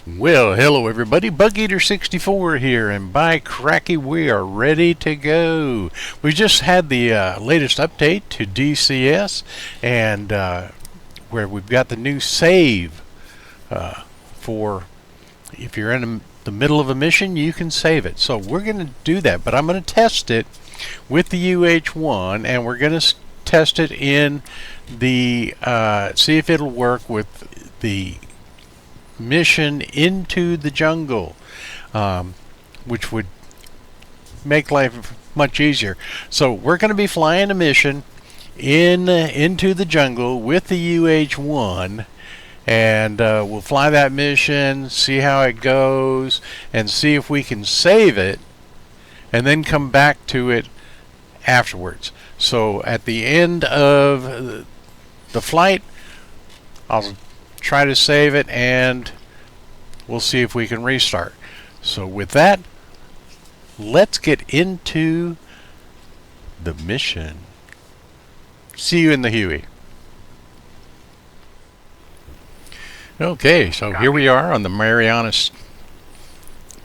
Well, hello everybody, BugEater64 here, and by cracky, we are ready to go. We just had the latest update to DCS, and where we've got the new save for if you're in the middle of a mission, you can save it. So we're going to do that, but I'm going to test it with the UH-1, and we're going to test it in the see if it'll work with the mission into the jungle, which would make life much easier. So we're going to be flying a mission into the jungle with the UH-1, and we'll fly that mission, see how it goes, and see if we can save it, and then come back to it afterwards. So at the end of the flight, I'll try to save it, and we'll see if we can restart. So with that, let's get into the mission. See you in the Huey. Okay, so here we are on the Marianas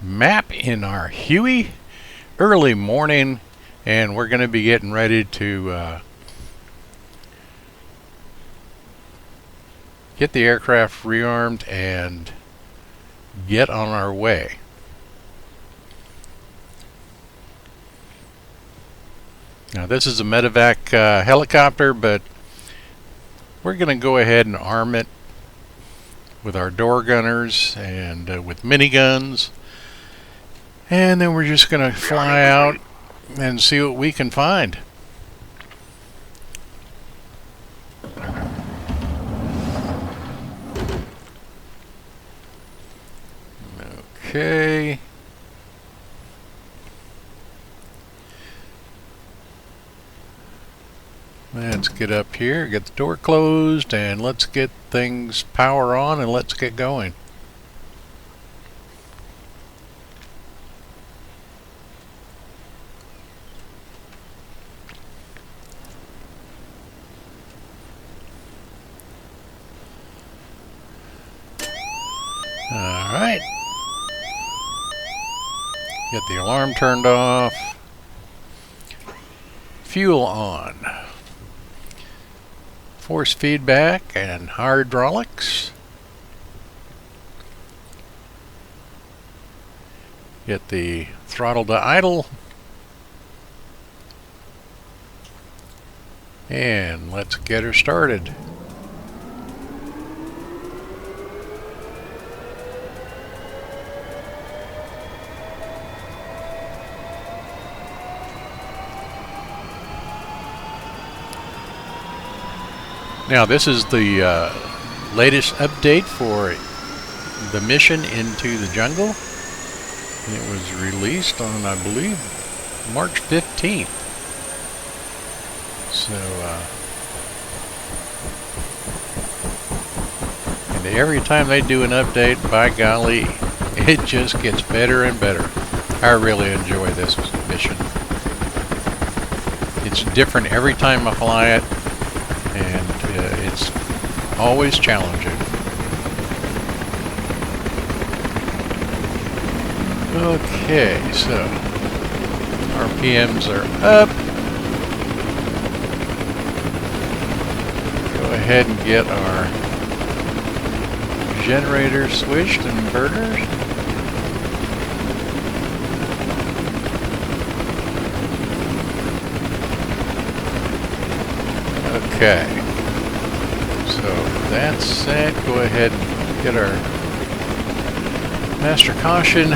map in our Huey. Early morning, and we're going to be getting ready to get the aircraft rearmed and get on our way. Now this is a medevac helicopter, but we're going to go ahead and arm it with our door gunners and with miniguns, and then we're just going to fly out and see what we can find. Okay. Let's get up here, get the door closed, and let's get things power on, and let's get going. All right. Get the alarm turned off. Fuel on. Force feedback and hydraulics. Get the throttle to idle. And let's get her started. Now this is the latest update for the mission into the jungle. It was released on, I believe, March 15th. So, and every time they do an update, by golly, it just gets better and better. I really enjoy this mission. It's different every time I fly it, and it's always challenging. Okay, so RPMs are up. Go ahead and get our generator switched, inverters. Okay, so that's set. Go ahead and get our master caution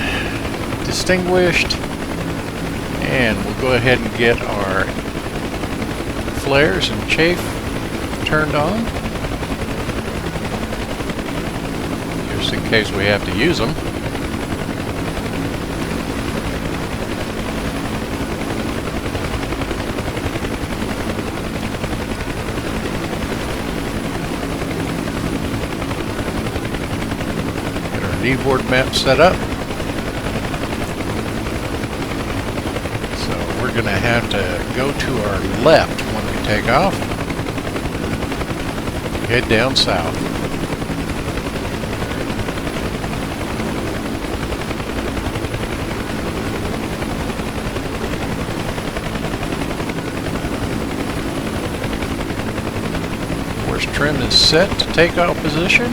distinguished, and we'll go ahead and get our flares and chafe turned on, just in case we have to use them. Keyboard map set up. So we're going to have to go to our left when we take off. Head down south. trim is set to takeoff position.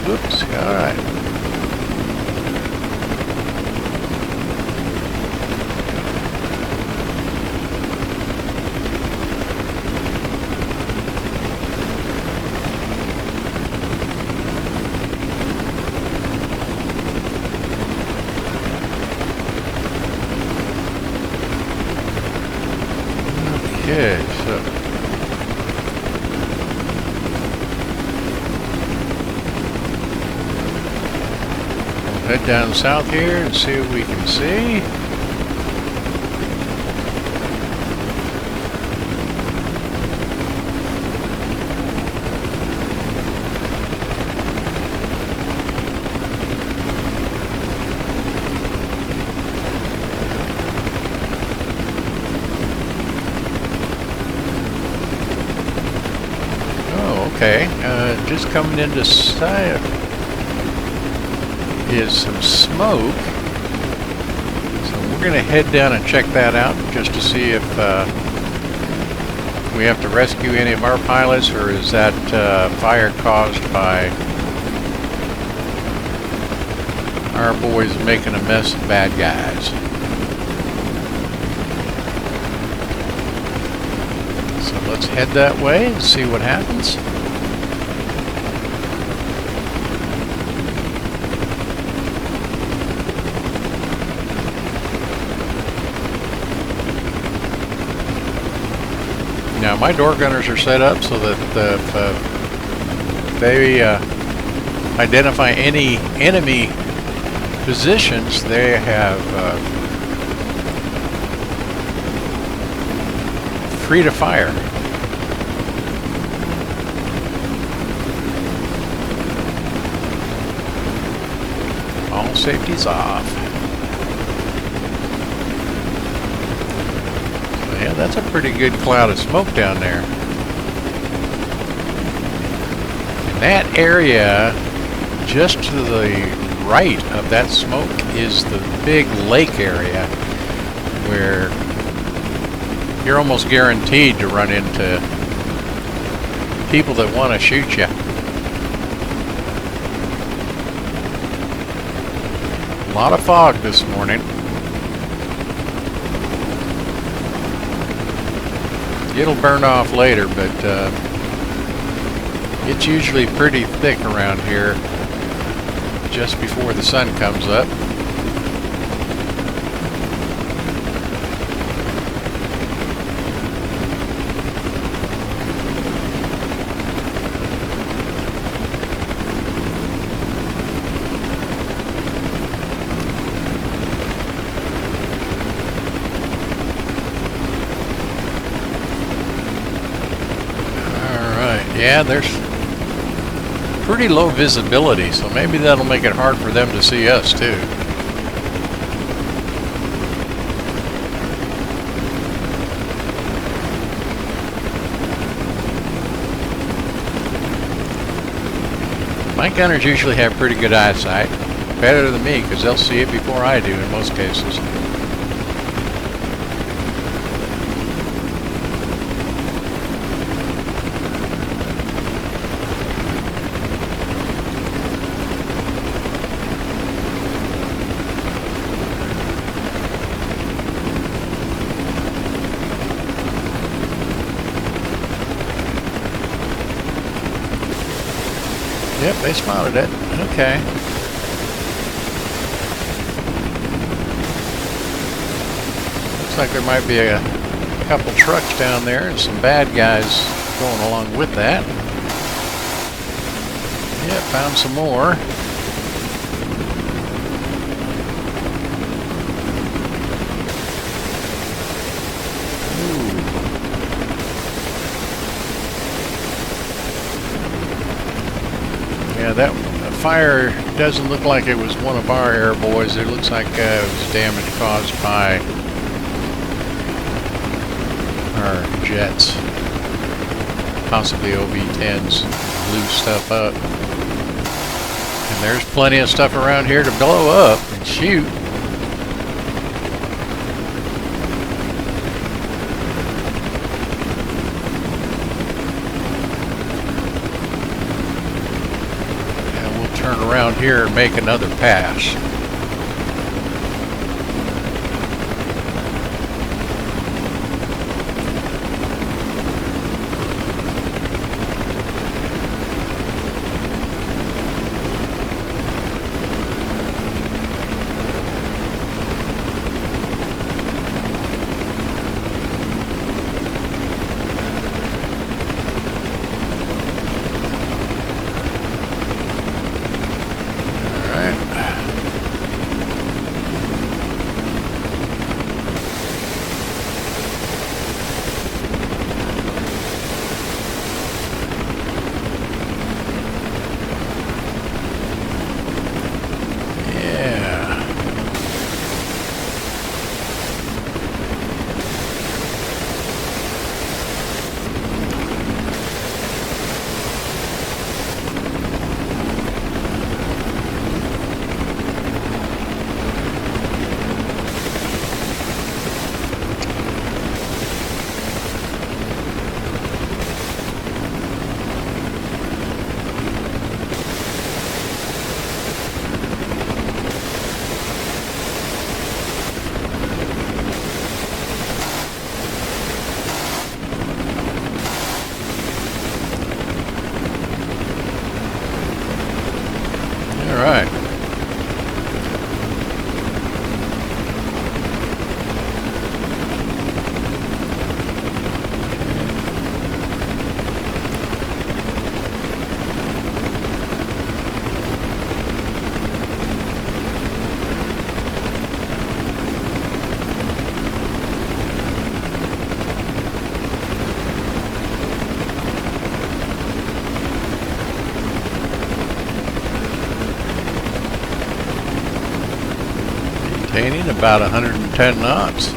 Oops, all right. Okay, so head down south here and see what we can see. Oh, okay. Just coming into sight is some smoke, so we're going to head down and check that out just to see if we have to rescue any of our pilots, or is that fire caused by our boys making a mess of bad guys. So let's head that way and see what happens. Now my door gunners are set up so that if they identify any enemy positions, they have free to fire. All safety's off. Yeah, that's a pretty good cloud of smoke down there. And that area just to the right of that smoke is the big lake area where you're almost guaranteed to run into people that want to shoot you. A lot of fog this morning. It'll burn off later, but it's usually pretty thick around here just before the sun comes up. Yeah, there's pretty low visibility, so maybe that'll make it hard for them to see us too. My gunners usually have pretty good eyesight, better than me because they'll see it before I do in most cases. Yep, they spotted it. Okay. Looks like there might be a couple trucks down there and some bad guys going along with that. Yep, found some more. Yeah, that fire doesn't look like it was one of our airboys. It looks like it was damage caused by our jets, possibly OV-10s, blew stuff up. And there's plenty of stuff around here to blow up and shoot. Turn around here and make another pass. Alright. Maintaining about 110 knots.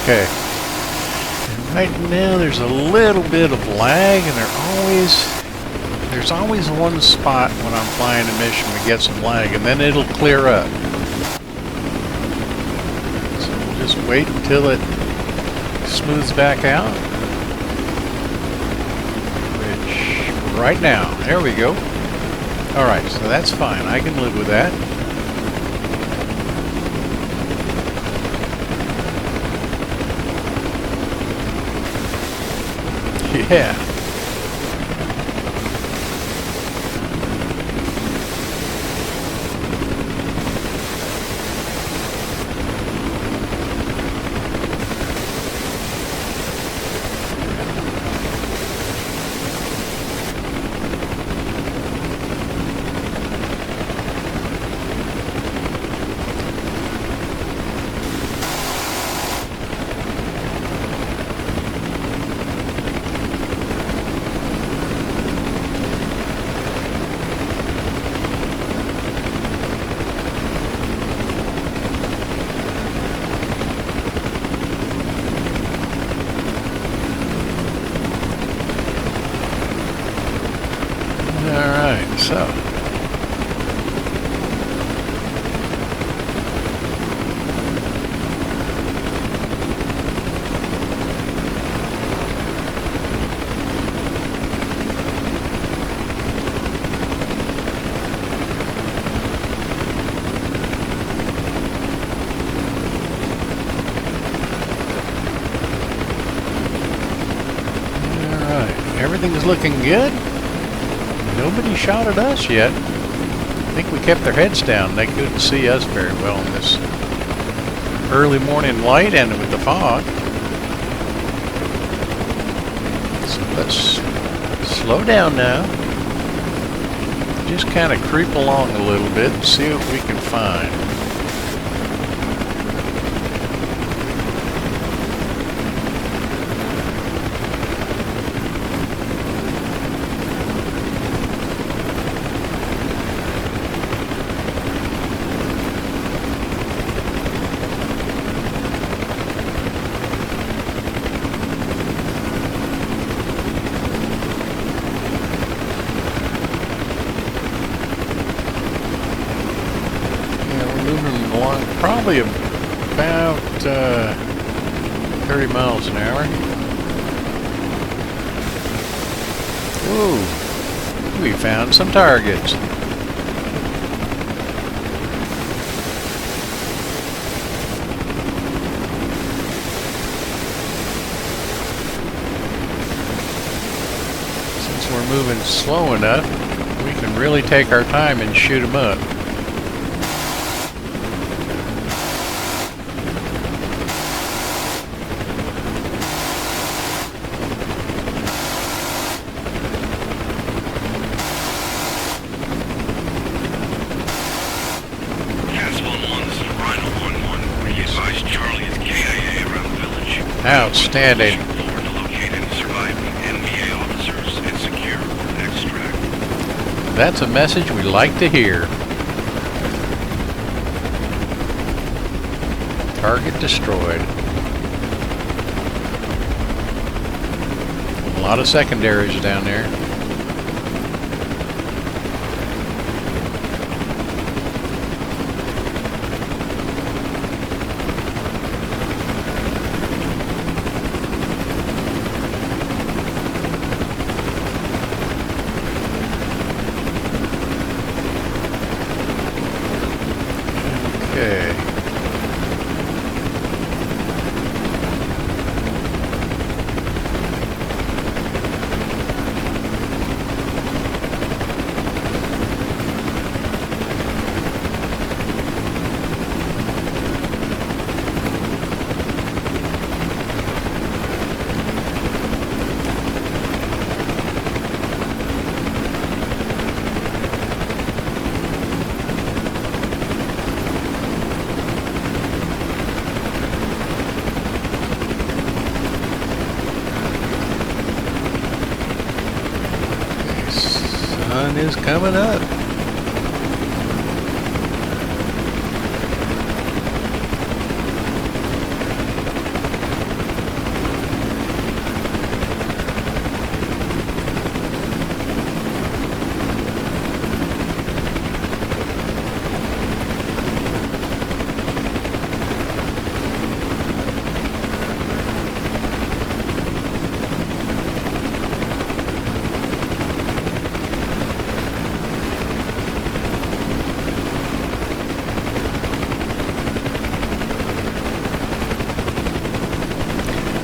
Okay. And right now there's a little bit of lag, and there's always one spot when I'm flying a mission we get some lag, and then it'll clear up. So we'll just wait until it smooths back out. Which right now, there we go. Alright, so that's fine. I can live with that. Yeah. Alright, so Alright, everything's looking good. Nobody shot at us yet. I think we kept their heads down. They couldn't see us very well in this early morning light and with the fog. So let's slow down now. Just kind of creep along a little bit and see what we can find. Probably about 30 miles an hour. Ooh, we found some targets. Since we're moving slow enough, we can really take our time and shoot them up. Outstanding. That's a message we like to hear. Target destroyed. A lot of secondaries down there. Okay. Sun is coming up.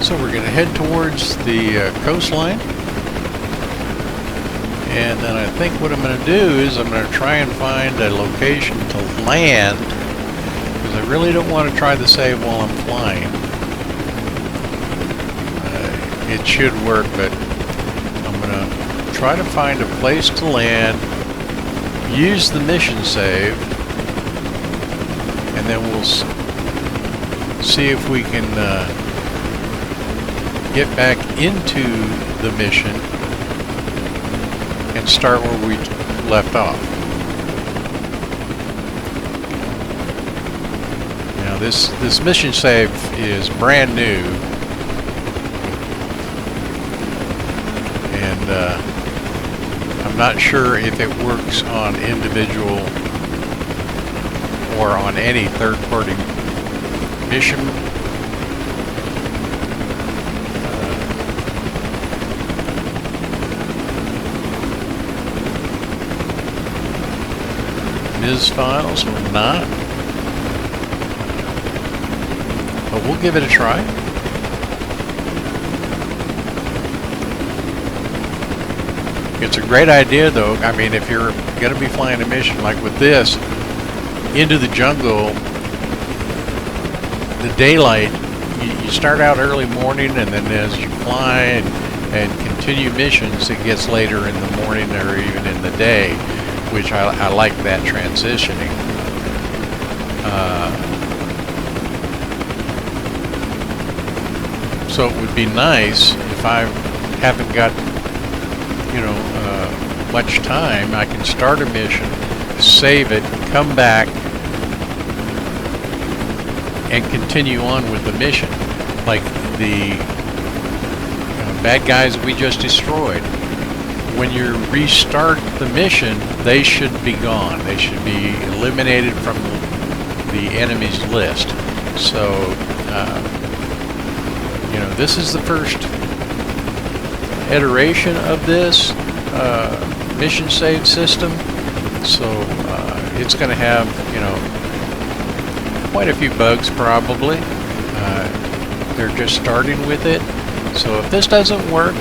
So we're going to head towards the coastline, and then I think what I'm going to do is I'm going to try and find a location to land, because I really don't want to try to save while I'm flying. It should work, but I'm going to try to find a place to land, use the mission save, and then we'll see if we can get back into the mission and start where we left off. Now this mission save is brand new, and I'm not sure if it works on individual or on any third-party mission. Ms. files or not, but we'll give it a try. It's a great idea, though. I mean, if you're going to be flying a mission like with this, into the jungle, the daylight, you start out early morning, and then as you fly and continue missions, it gets later in the morning or even in the day, which I like that transitioning. So it would be nice if I haven't got, much time, I can start a mission, save it, come back, and continue on with the mission. Like the bad guys we just destroyed. When you restart the mission, they should be gone. They should be eliminated from the enemy's list. So, this is the first iteration of this mission save system. So it's going to have, quite a few bugs probably. They're just starting with it. So if this doesn't work,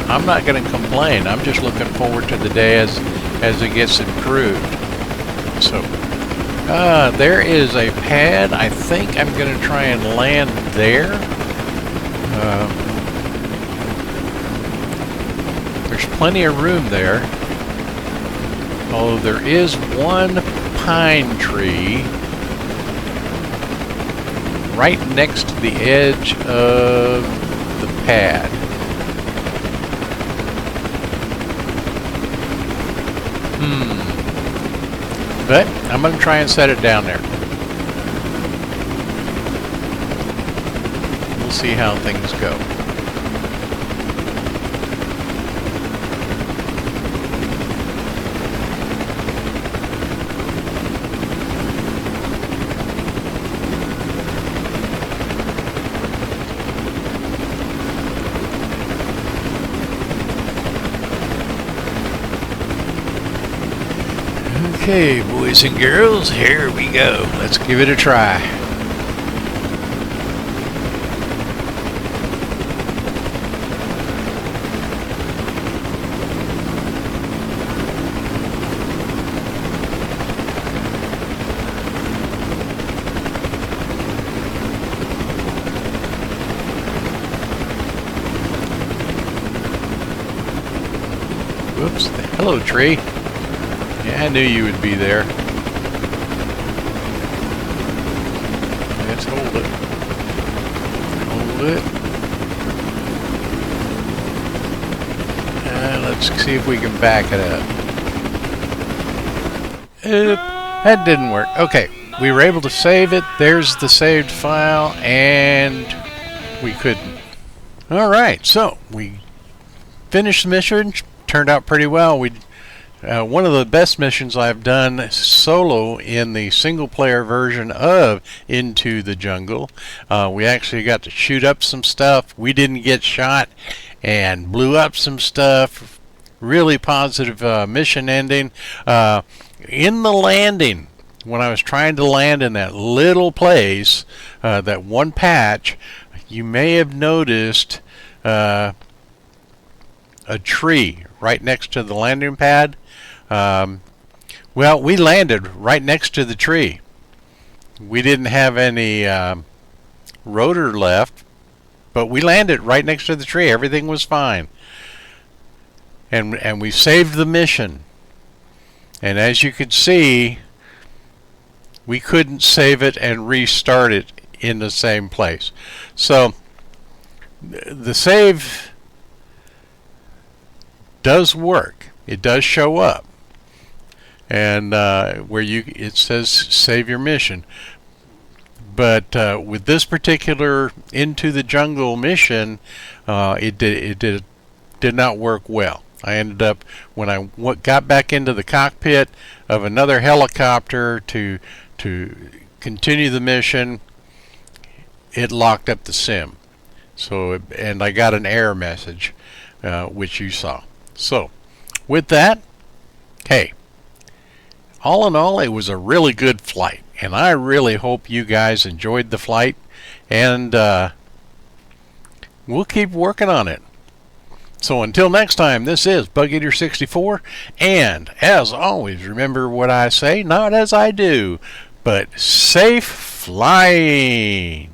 I'm not going to complain. I'm just looking forward to the day as it gets improved. So there is a pad. I think I'm going to try and land there. There's plenty of room there. Although there is one pine tree right next to the edge of the pad. But I'm going to try and set it down there. We'll see how things go. Okay, boys and girls, here we go. Let's give it a try. Whoops, hello tree. Yeah, I knew you would be there. Let's hold it. Hold it. Let's see if we can back it up. That didn't work. Okay, we were able to save it. There's the saved file, and we couldn't. Alright, so we finished the mission. Turned out pretty well. One of the best missions I've done solo in the single-player version of Into the Jungle. We actually got to shoot up some stuff. We didn't get shot and blew up some stuff. Really positive mission ending. In the landing, when I was trying to land in that little place, that one patch, you may have noticed a tree right next to the landing pad. Well, we landed right next to the tree. We didn't have any rotor left, but we landed right next to the tree. Everything was fine. And we saved the mission. And as you could see, we couldn't save it and restart it in the same place. So the save does work. It does show up. And where it says save your mission, but with this particular Into the Jungle mission, it did not work well. I ended up, when I got back into the cockpit of another helicopter to continue the mission, it locked up the sim. So and I got an error message, which you saw. So with that, hey. All in all, it was a really good flight, and I really hope you guys enjoyed the flight, and we'll keep working on it. So until next time, this is Bug Eater 64, and as always, remember what I say, not as I do, but safe flying.